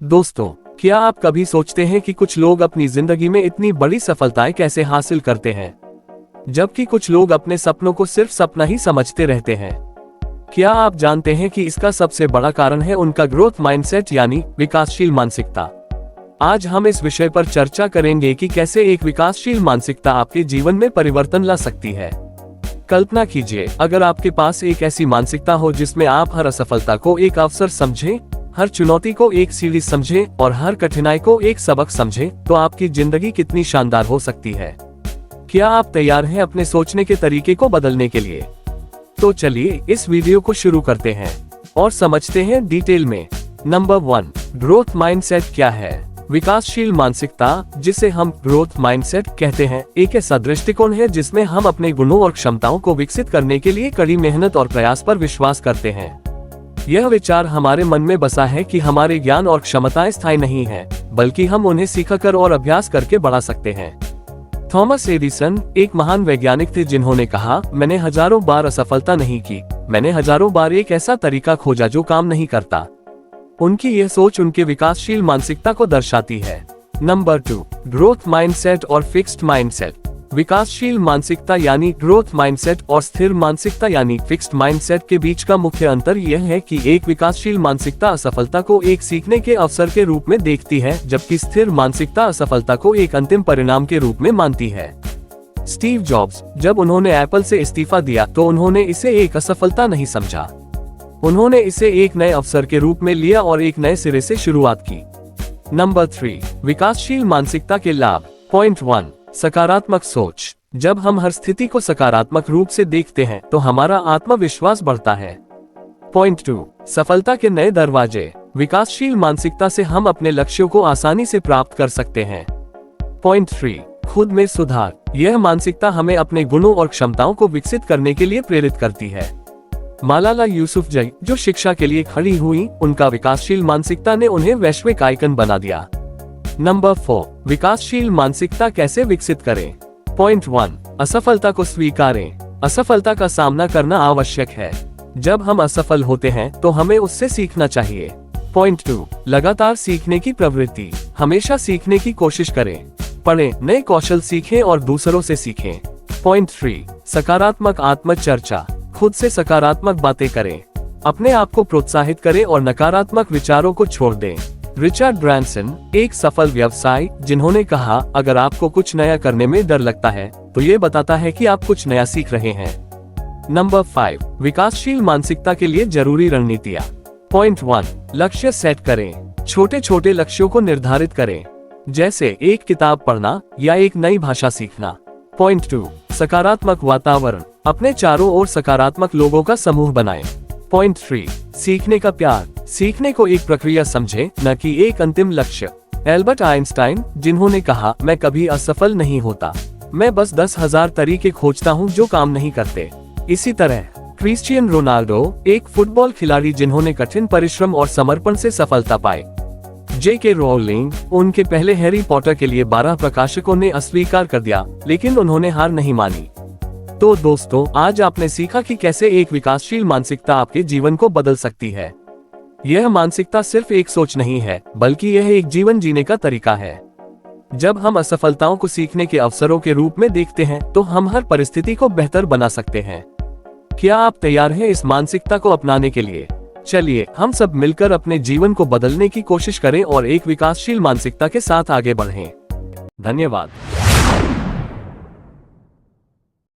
दोस्तों, क्या आप कभी सोचते हैं कि कुछ लोग अपनी जिंदगी में इतनी बड़ी सफलताएं कैसे हासिल करते हैं, जबकि कुछ लोग अपने सपनों को सिर्फ सपना ही समझते रहते हैं। क्या आप जानते हैं कि इसका सबसे बड़ा कारण है उनका ग्रोथ माइंडसेट यानी विकासशील मानसिकता। आज हम इस विषय पर चर्चा करेंगे कि कैसे एक विकासशील मानसिकता आपके जीवन में परिवर्तन ला सकती है। कल्पना कीजिए, अगर आपके पास एक ऐसी मानसिकता हो जिसमें आप हर असफलता को एक अवसर समझें, हर चुनौती को एक सीढ़ी समझें और हर कठिनाई को एक सबक समझें, तो आपकी जिंदगी कितनी शानदार हो सकती है। क्या आप तैयार हैं अपने सोचने के तरीके को बदलने के लिए? तो चलिए इस वीडियो को शुरू करते हैं और समझते हैं डिटेल में। नंबर 1, ग्रोथ माइंडसेट क्या है? विकासशील मानसिकता, जिसे हम ग्रोथ माइंडसेट कहते हैं, एक ऐसा दृष्टिकोण है जिसमें हम अपने गुणों और क्षमताओं को विकसित करने के लिए कड़ी मेहनत और प्रयास पर विश्वास करते हैं। यह विचार हमारे मन में बसा है कि हमारे ज्ञान और क्षमताएं स्थायी नहीं हैं, बल्कि हम उन्हें सीखकर और अभ्यास करके बढ़ा सकते हैं। थॉमस एडिसन एक महान वैज्ञानिक थे जिन्होंने कहा, मैंने हजारों बार असफलता नहीं की, मैंने हजारों बार एक ऐसा तरीका खोजा जो काम नहीं करता। उनकी यह सोच उनके विकासशील मानसिकता को दर्शाती है। नंबर 2, ग्रोथ माइंडसेट और फिक्स्ड माइंडसेट। विकासशील मानसिकता यानी ग्रोथ माइंडसेट और स्थिर मानसिकता यानी फिक्स्ड माइंडसेट के बीच का मुख्य अंतर यह है कि एक विकासशील मानसिकता असफलता को एक सीखने के अवसर के रूप में देखती है, जबकि स्थिर मानसिकता असफलता को एक अंतिम परिणाम के रूप में मानती है। स्टीव जॉब्स, जब उन्होंने एप्पल से इस्तीफा दिया तो उन्होंने इसे एक असफलता नहीं समझा। उन्होंने इसे एक नए अवसर के रूप में लिया और एक नए सिरे से शुरुआत की। नंबर 3, विकासशील मानसिकता के लाभ। पॉइंट 1, सकारात्मक सोच। जब हम हर स्थिति को सकारात्मक रूप से देखते हैं तो हमारा आत्मविश्वास बढ़ता है। पॉइंट 2, सफलता के नए दरवाजे। विकासशील मानसिकता से हम अपने लक्ष्यों को आसानी से प्राप्त कर सकते हैं। पॉइंट 3, खुद में सुधार। यह मानसिकता हमें अपने गुणों और क्षमताओं को विकसित करने के लिए प्रेरित करती है। मलाला यूसुफजई, जो शिक्षा के लिए खड़ी हुई, उनका विकासशील मानसिकता ने उन्हें वैश्विक आइकन बना दिया। नंबर 4, विकासशील मानसिकता कैसे विकसित करें? पॉइंट 1, असफलता को स्वीकारें। असफलता का सामना करना आवश्यक है। जब हम असफल होते हैं तो हमें उससे सीखना चाहिए। पॉइंट 2, लगातार सीखने की प्रवृत्ति। हमेशा सीखने की कोशिश करें, पढ़ें, नए कौशल सीखें और दूसरों से सीखें। पॉइंट 3, सकारात्मक आत्मचर्चा। खुद से सकारात्मक बातें करें, अपने आप को प्रोत्साहित करें और नकारात्मक विचारों को छोड़ दें। रिचर्ड ब्रांसन, एक सफल व्यवसायी, जिन्होंने कहा, अगर आपको कुछ नया करने में डर लगता है तो ये बताता है कि आप कुछ नया सीख रहे हैं। नंबर 5, विकासशील मानसिकता के लिए जरूरी रणनीतियाँ। पॉइंट 1, लक्ष्य सेट करें। छोटे छोटे लक्ष्यों को निर्धारित करें, जैसे एक किताब पढ़ना या एक नई भाषा सीखना। पॉइंट 2, सकारात्मक वातावरण। अपने चारों ओर सकारात्मक लोगों का समूह बनाएं। पॉइंट 3, सीखने का प्यार। सीखने को एक प्रक्रिया समझें, न कि एक अंतिम लक्ष्य। एल्बर्ट आइंस्टाइन, जिन्होंने कहा, मैं कभी असफल नहीं होता, मैं बस 10,000 तरीके खोजता हूँ जो काम नहीं करते। इसी तरह क्रिस्टियानो रोनाल्डो, एक फुटबॉल खिलाड़ी जिन्होंने कठिन परिश्रम और समर्पण से सफलता पाई। J.K. रोलिंग, उनके पहले हैरी पॉटर के लिए 12 प्रकाशकों ने अस्वीकार कर दिया, लेकिन उन्होंने हार नहीं मानी। तो दोस्तों, आज आपने सीखा कि कैसे एक विकासशील मानसिकता आपके जीवन को बदल सकती है। यह मानसिकता सिर्फ एक सोच नहीं है, बल्कि यह एक जीवन जीने का तरीका है। जब हम असफलताओं को सीखने के अवसरों के रूप में देखते हैं तो हम हर परिस्थिति को बेहतर बना सकते हैं। क्या आप तैयार हैं इस मानसिकता को अपनाने के लिए? चलिए हम सब मिलकर अपने जीवन को बदलने की कोशिश करें और एक विकासशील मानसिकता के साथ आगे बढ़ें। धन्यवाद।